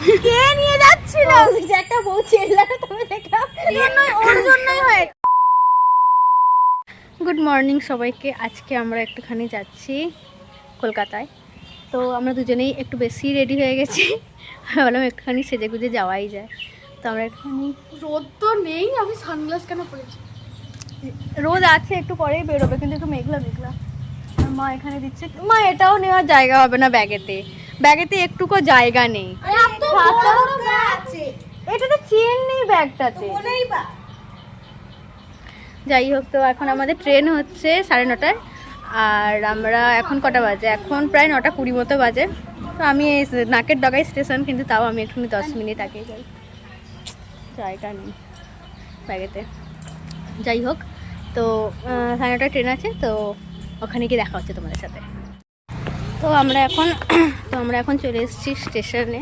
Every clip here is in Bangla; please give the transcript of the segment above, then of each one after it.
কে নিয়ে যাচ্ছিল? যে একটা বউ চেল্লাটা তুমি দেখলাম, ওর জন্যই হয়। গুড মর্নিং সবাইকে। আজকে আমরা একটুখানি যাচ্ছি কলকাতায়। তো আমরা দুজনেই একটু বেশি রেডি হয়ে গেছি, ভাবলাম একটুখানি সেজে গুজে যাওয়াই যায়। তো আমরা একটুখানি, রোদ তো নেই, আমি সানগ্লাস কেন পরেছি? রোদ আছে, একটু পরেই বেরোবে, কিন্তু একটু মেঘলা মেঘলা। আর মা এখানে দিচ্ছে। মা এটাও নেওয়ার জায়গা হবে না ব্যাগেতে, ব্যাগেতে একটুকু জায়গা নেই। এটাতে চেন নেই ব্যাগটাতে। যাই হোক, তো এখন আমাদের ট্রেন হচ্ছে 9:30টায়। আর আমরা এখন কটা বাজে? এখন প্রায় 9:20 মতো বাজে। তো আমি নাকের ডগাই স্টেশন, কিন্তু তাও আমি এখানে 10 মিনিট আগেই যাই, জায়গা নেই ব্যাগেতে। যাই হোক, তো 9:30টায় ট্রেন আছে, তো ওখানে গিয়ে দেখা হচ্ছে তোমাদের সাথে। তো আমরা এখন চলে এসেছি স্টেশনে।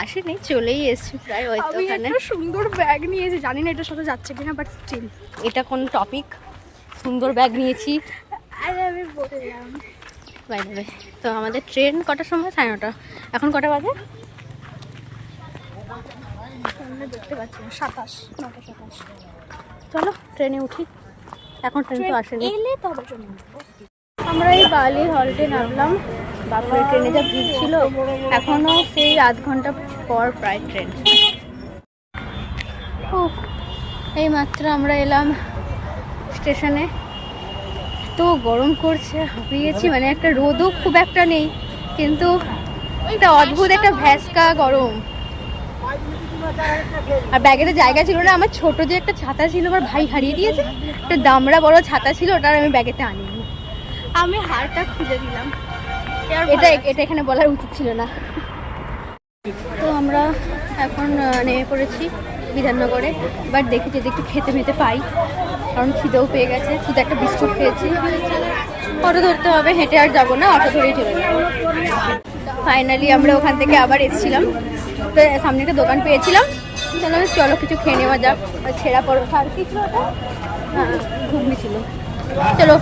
আসেনি, চলেই এসেছি প্রায়। হয়তো ওখানে সুন্দর ব্যাগ নিয়েছি, জানি না এটার সাথে যাচ্ছে কিনা, বাট স্টিল এটা কোন টপিক? সুন্দর ব্যাগ নিয়েছি, আরে আমি বললাম বাইরে। তো আমাদের ট্রেন কটার সময়? 9:30। এখন কটা বাজে? দেখতে পাচ্ছি না, 27, 9:27। চলো ট্রেনে উঠি। এখন ট্রেন তো আসেনি, এলে তবে চলে আসবো। আমরা এই বালি হল্টে নামলাম। বাপরে ট্রেনে যা ভিড় ছিল, এখনো সেই আধ ঘন্টা পর প্রায় ট্রেন। এই মাত্র আমরা এলাম স্টেশনে। তো গরম করছে, হাঁপিয়েছি। মানে একটা রোদও খুব একটা নেই, কিন্তু একটা অদ্ভুত একটা ভ্যাসকা গরম। আর ব্যাগেতে জায়গা ছিল না। আমার ছোট যে একটা ছাতা ছিল, আমার ভাই হারিয়ে দিয়েছে। একটা দামড়া বড় ছাতা ছিল, ওটা আমি ব্যাগেতে আনিনি। আমি হারটা খুঁজে দিলাম। এটা এখানে বলার উচিত ছিল না। তো আমরা এখন নেমে পড়েছি বিধাননগরে। এবার দেখি যদি একটু খেতে মেতে পাই, কারণ খিদেও পেয়ে গেছে। শুধু একটা বিস্কুট খেয়েছি। অটো ধরতে হবে, হেঁটে আর যাবো না, অটো ধরেই চলে যাবো। ফাইনালি আমরা ওখান থেকে আবার এসেছিলাম। তো সামনে একটা দোকান পেয়েছিলাম, তাহলে চলো কিছু খেয়ে নেওয়া যাক। ছেঁড়া পরোটা আর কি ছিল ওটা? হ্যাঁ, ঘুগনি ছিল। চলো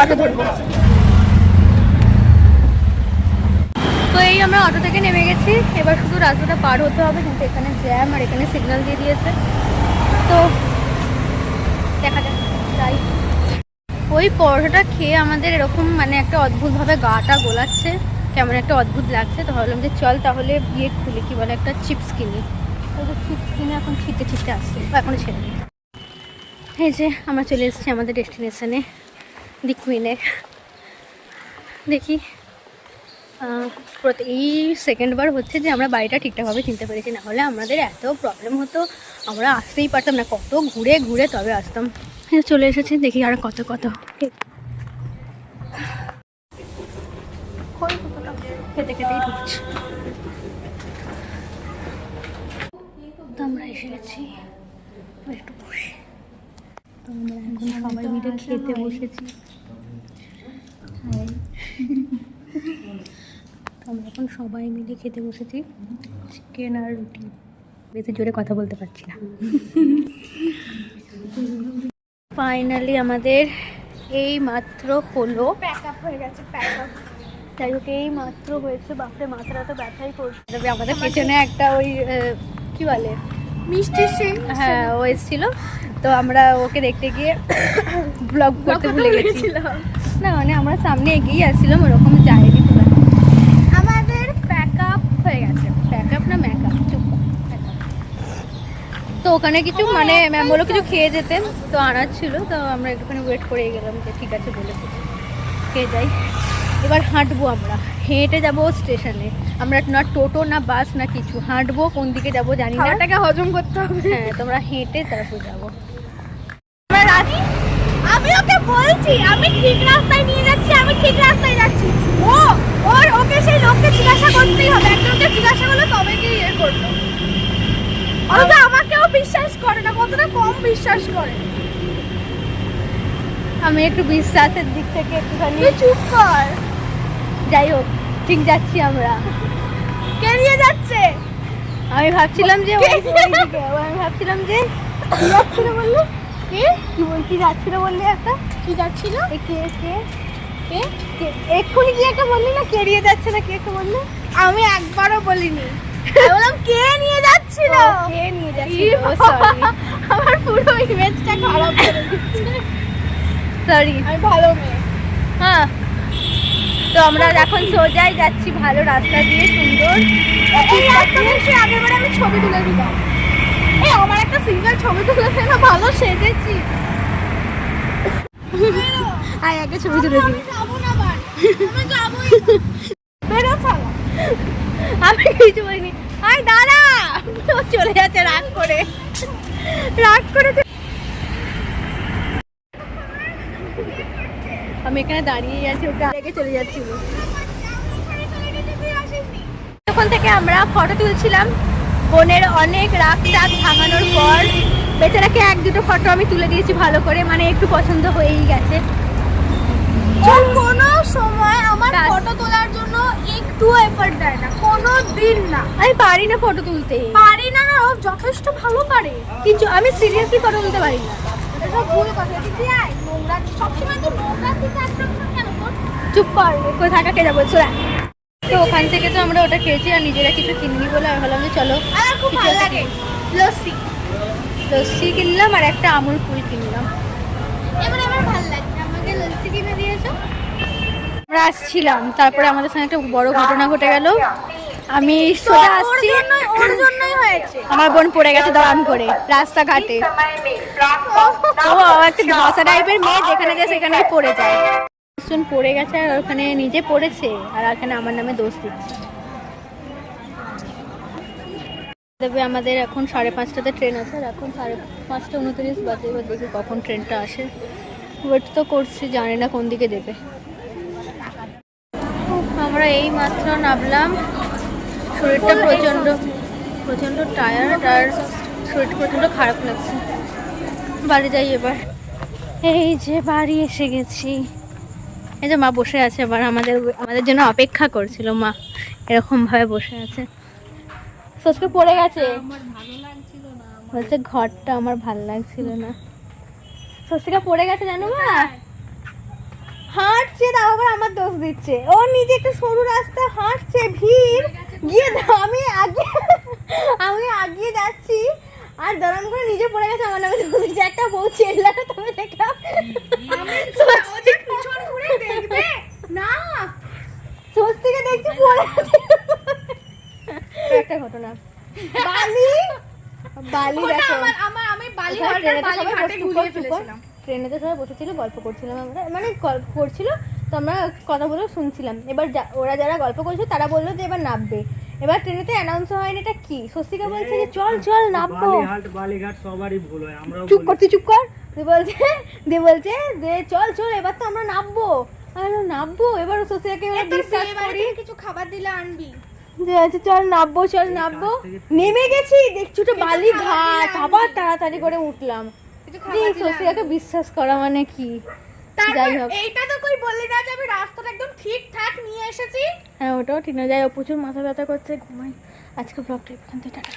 অটো ধরবো। তো এই আমরা অটো থেকে নেমে গেছি। এবার শুধু রাস্তাটা পার হতে হবে, কিন্তু এখানে জ্যাম আর এখানে সিগন্যাল দিয়ে দিয়েছে। তো দেখা যাক, তাই ওই পরোটাটা খেয়ে আমাদের এরকম মানে একটা অদ্ভুতভাবে গাটা গোলাচ্ছে, কেমন একটা অদ্ভুত লাগছে। তো ভাবলাম যে চল তাহলে গিয়ে খুলে কি বলে একটা চিপস কিনি। তো চিপস কিনে এখন ছিটতে আসছে, এখনো ছেড়ে দিই। এই যে আমরা চলে এসেছি আমাদের ডেস্টিনেশনে, দি কুইনে। দেখি এই সেকেন্ডবার হচ্ছে যে আমরা বাড়িটা ঠিকঠাকভাবে চিনতে পেরেছি, না হলে আমাদের এত প্রবলেম হতো, আমরা আসতেই পারতাম না। কত ঘুরে ঘুরে তবে আসতাম। চলে এসেছি, দেখি আর কত খেতে খেতেই ঢুকছি। তো আমরা এসে গেছি, একটু বসে। তো আমরা এখন সবাই মিলে খেতে বসেছি। আমরা এখন সবাই মিলে খেতে বসেছি চিকেন আর রুটি। বেশি জোরে কথা বলতে পারছি না। ফাইনালি আমাদের এই মাত্র হলো, প্যাকআপ হয়ে গেছে, প্যাকআপ। যাই হোক এই মাত্র হয়েছে। বাপরে মাথাটা তো ব্যথাই করছে। তবে আমাদের পেছনে একটা ওই কি বলে মিষ্টি সিং, হ্যাঁ ও এসেছিল। তো আমরা ওকে দেখতে গিয়ে ব্লগ করতে ভুলে গেছিলাম। না মানে আমরা সামনে এগিয়ে আসছিলাম, ওরকম যায়নি। আমাদের প্যাকআপ হয়ে গেছে। প্যাকআপ না ম্যাকআপ, চুপ। তো ওখানে কিছু মানে ম্যাম বলো কিছু খেয়ে যেতে, তো আনার ছিল। তো আমরা একটুখানি ওয়েট করে গেলাম যে ঠিক আছে বলেছি খেয়ে যাই। এবার হাঁটবো, আমরা হেঁটে যাবো স্টেশনে। আমরা না টোটো না বাস না কিছু, হাঁটবো। কোন দিকে যাবো জানি না, খাওয়াটাকে হজম করতে হবে। হ্যাঁ তোমরা হেঁটে তারপর যাবো। আমি ওকে বলছি আমি ঠিক রাস্তায় নিয়ে যাচ্ছি, আমি ঠিক রাস্তায় যাচ্ছি। ওকে সেই লোককে জিজ্ঞাসা করতেই হবে, একজনকে জিজ্ঞাসা করলে তবে কি ইয়ে করবো। অথচ আমাকেও বিশ্বাস করে না, কতটা কম বিশ্বাস করে। আমি একটু বিশ্বাসের দিক থেকে একটুখানি। তুই চুপ কর। যাই হোক, ঠিক যাচ্ছি আমরা। কে নিয়ে যাচ্ছে? আমি ভাবছিলাম যে আমি ভাবছিলাম যে কি যাচ্ছিল বললি? কি বলছি যাচ্ছিল বললি একটা কি যাচ্ছিল? কে কে কে এক্ষুনি কি একটা বললি না, কেরিয়ে যাচ্ছে না কি একটা বললি? আমি একবারও বলিনি। বললাম কে নিয়ে যাচ্ছিল? কে নিয়ে যাচ্ছিল? সরি, আমার পুরো ইমেজটা খারাপ করে দিচ্ছে। সরি। আমি ভালো মেয়ে। হ্যাঁ, তো আমরা এখন সোজাই যাচ্ছি ভালো রাস্তা দিয়ে, সুন্দর। এই রাস্তা দিয়ে সে আগেরবারে আমি ছবি তুলে দিলাম। এই আমার একটা সিঙ্গেল ছবি তুলে দে না, ভালো সেজেছি। আয় আগে ছবি তুলে দিই। আমি যাবো না বাড়ি, আমি যাবোই না। বেরো শালা। আমি কিছু বলিনি। আয় দাঁড়া, ও চলে যাচ্ছে রাগ করে, রাগ করে। আমি এখানে দাঁড়িয়ে আছি, ওকে আগে চলে যাচ্ছিল। তখন থেকে আমরা ফটো তুলছিলাম, বোনের অনেক রাগ টাগ ভাঙানোর পর বেচারাকে এক দুটো ফটো আমি তুলে দিয়েছি ভালো করে, মানে একটু পছন্দ হয়েই গেছে। কোনো সময় আমার ফটো তোলার জন্য একটু এফর্ট দেয় না, কোনো দিন না। আমি পারি না ফটো তুলতে, পারি না না, ও যথেষ্ট ভালো পারে। কিন্তু আমি সিরিয়াসলি ফটো তুলতে পারি না। এটা ভুল কথা। দিদি আয়, নোংরা সবসময় তো নোংরা থেকে অ্যাট্রাকশন কেন তোর? চুপ কর, কোথায় থাকা কে যাবো চোরা। তো ওখান থেকে তো আমরা ওটা খেয়েছি আর নিজেরা কিছু কিনিনি বলে আমি ভাবলাম যে চলো আমার খুব ভালো লাগে লস্যি। লস্যি কিনলাম আর একটা আমুল কুল কিনলাম। এবার আমার ভালো লাগে, আমাকে লস্যি কিনে দিয়েছো। আমরা আসছিলাম, তারপরে আমাদের সঙ্গে একটা বড় ঘটনা ঘটে গেল। আমি সোজা আসছি, ওর জন্যই হয়েছে। আমার বোন পড়ে গেছে দাঁড়ান করে রাস্তাঘাটে। ও একটা ধসা টাইপের মেয়ে, যেখানে যায় সেখানেই পড়ে যায়। একজন পড়ে গেছে আর ওখানে নিজে পড়েছে আর ওখানে আমার নামে দোষ দিচ্ছে। তবে আমাদের এখন 5:30টাতে ট্রেন আছে আর এখন 5:29 বাজে। এবার দেখি কখন ট্রেনটা আসে, ওয়েট তো করছি, জানি না কোন দিকে দেবে। আমরা এই মাত্র নামলাম, শরীরটা প্রচণ্ড প্রচণ্ড টায়ার্ড আর শরীরটা প্রচণ্ড খারাপ লাগছে। বাড়ি যাই এবার। এই যে বাড়ি এসে গেছি। এই যে মা বসে আছে, আবার আমাদের জন্য অপেক্ষা করছিল। মা এরকম ভাবে বসে আছে। সোচকে পড়ে গেছে, বলছে ঘরটা আমার ভালো লাগছিল না। সোচকা পড়ে গেছে জানো মা, হাঁটছে, তাও আবার আমার দোষ দিচ্ছে। ও নিজে একটা সরু রাস্তা হাঁটছে, ভিড় গিয়ে আমি আগিয়ে যাচ্ছি আর দরম করে নিজে পড়ে গেছে, আমার নামে দোষ দিচ্ছে। একটা বউ চেল্লানো তবে দেখলাম পিছন ঘুরে দেখবে না, স্বস্তিকে দেখছি পড়ে আছে। একটা ঘটনা, বালি দেখো, আমি বালি ঘাটে গুলিয়ে ফেলেছিলাম। ট্রেনেতে সবাই বসেছিল, গল্প করছিলাম আমরা, মানে গল্প করছিল তো আমরা কথা বলে শুনছিলাম। এবার ওরা যারা গল্প করছে তারা বললো যে এবার নামবে। এবার ট্রেনেতে অ্যানাউন্স হয়নি, এটা কি? স্বস্তিকা বলছে যে চল চল নামবো। বালিঘাট সবারই ভুল হয়, আমরাও চুপ কর, তুই চুপ কর। বলছে যে চল চল এবার তো আমরা নামবো। আমি নামবো এবার? স্বস্তিকাকে বিশ্বাস করি, কিছু খাবার দিলে আনবি। যে আচ্ছা চল নামবো, চল নামবো। নেমে গেছি, দেখছি ওটা বালি ঘাট, আবার তাড়াতাড়ি করে উঠলাম। স্বস্তিকাকে বিশ্বাস করা মানে কি? যাই হোক, এইটা তো কই বললি না যে আমি রাস্তাটা একদম ঠিকঠাক নিয়ে এসেছি। হ্যাঁ ওটাও ঠিক না। যাই হোক, প্রচুর মাথা ব্যথা করছে, ঘুমাই। আজকে ব্লগটা এই পর্যন্ত, টাটা।